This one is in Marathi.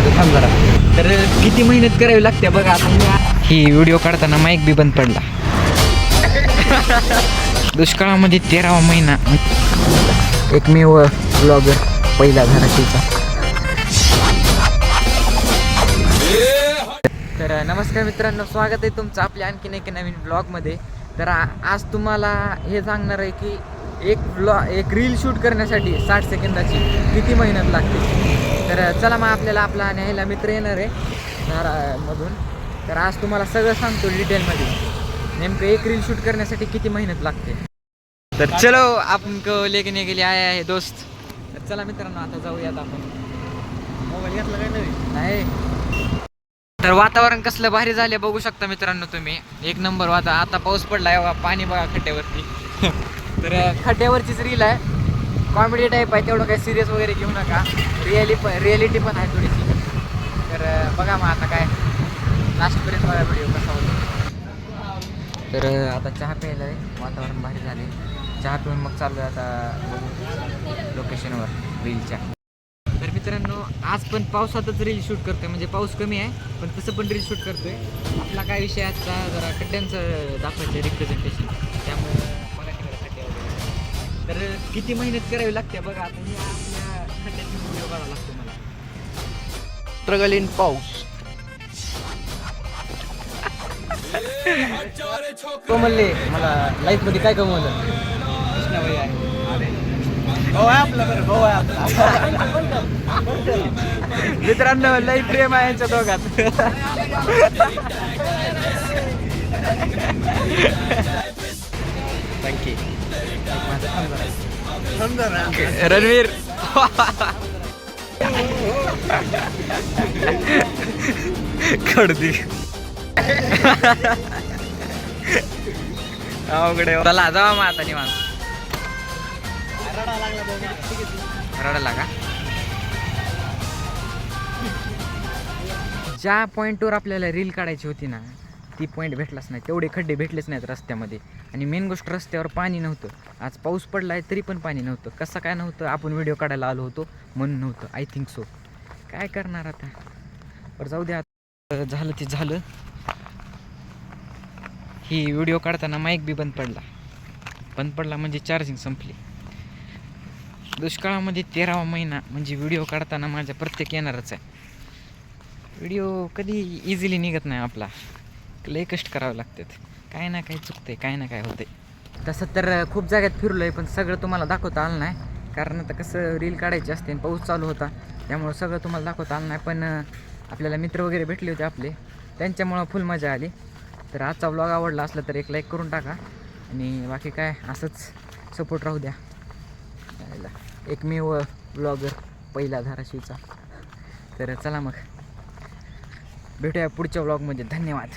माझं थांब जरा. तर किती मेहनत करावी लागते बघा आता. ही व्हिडिओ काढताना माईक बी बंद पडला. दुष्काळामध्ये 13वा महिना, एकमेव ब्लॉगर पहिला धाराशिवचा. तर नमस्कार मित्रांनो, स्वागत आहे तुमचं आपल्या आणखीन एक नवीन ब्लॉगमध्ये. तर आज तुम्हाला हे सांगणार आहे की एक रील शूट करण्यासाठी 60 सेकंदाची किती मेहनत लागते. तर चला मग आपल्याला आपला न्यायला मित्र येणार आहे धारामधून. तर आज तुम्हाला सगळं सांगतो डिटेलमध्ये, नेमकं एक रील शूट करण्यासाठी किती मेहनत लागते. तर चलो आपण को लेके गेले आहे दोस्त. तर चला मित्रांनो, आता जाऊयात आपण. मोबाईल घेतला काय नाही. तर वातावरण कसलं भारी झाले बघू शकता मित्रांनो तुम्ही. एक नंबर आता पाऊस पडला, पाणी बघा खड्ड्यावरती. तर खड्ड्यावरचीच रील आहे, कॉमेडी टाईप आहे, तेवढं काही सिरियस वगैरे घेऊ नका. रिॲलिटी पण आहे थोडीशी. तर बघा मग आता काय लास्टपर्यंत बघा व्हिडिओ कसा होतो. तर आता चहा प्यायला आहे, वातावरण भारी झाले. चहा पिऊन मग चालू आहे आता लोकेशनवर रीलच्या. तर मित्रांनो, आज पण पावसातच रील शूट करतोय, म्हणजे पाऊस कमी आहे पण तसं पण रील शूट करतोय. आपला काय विषय आजचा जरा खड्ड्यांचं दाखवायचं रिप्रेझेंटेशन, त्यामुळे बघा तिकडे खड्डे वगैरे. तर किती मेहनत करावी लागते बघा आता. ही आपल्या खड्ड्यातून व्हिडिओ काढावा लागतो मला. स्ट्रगल इन पाऊस. तो म्हणले मला लाईफ मध्ये काय कमवलं. कृष्णाबाई आहे, भाऊ आहे आपला, बरं भाऊ आहे आपला. मित्रांनो लई प्रेम आहे यांच्या दोघात. थँक्यू. रणवीर. कडदी अवघडे. चला जावा मग आता निवांत. रडायला का? ज्या पॉईंटवर आपल्याला रील काढायची होती ना, ती पॉईंट भेटलाच नाही. तेवढे खड्डे भेटलेच नाहीत रस्त्यामध्ये. आणि मेन गोष्ट, रस्त्यावर पाणी नव्हतं. आज पाऊस पडला आहे तरी पण पाणी नव्हतं. कसं काय नव्हतं? आपण व्हिडिओ काढायला आलो होतो म्हणून नव्हतं, आय थिंक सो. काय करणार आता, बरं जाऊ द्या. झालं ते झालं. ही व्हिडिओ काढताना माईक बी बंद पडला म्हणजे चार्जिंग संपली. दुष्काळामध्ये 13वा महिना, म्हणजे व्हिडिओ काढताना माझ्या प्रत्येक येणारच आहे. व्हिडिओ कधी इझिली निघत नाही आपला, लय कष्ट करावे लागतात. काय ना काय चुकते, काय ना काय होते. तसं तर खूप जागेत फिरलो आहे पण सगळं तुम्हाला दाखवता आलं नाही, कारण आता कसं रील काढायची असते आणि पाऊस चालू होता, त्यामुळं सगळं तुम्हाला दाखवता आलं नाही. पण आपल्याला मित्र वगैरे भेटले होते आपले, त्यांच्यामुळं फुल मजा आली. तर आजचा व्लॉग आवडला असला तर एक लाईक करून टाका, आणि बाकी काय असंच सपोर्ट राहू द्या. एकमेव ब्लॉगर पहिला धाराशिवचा. तर चला मग भेटूया पुढच्या व्लॉगमध्ये. धन्यवाद.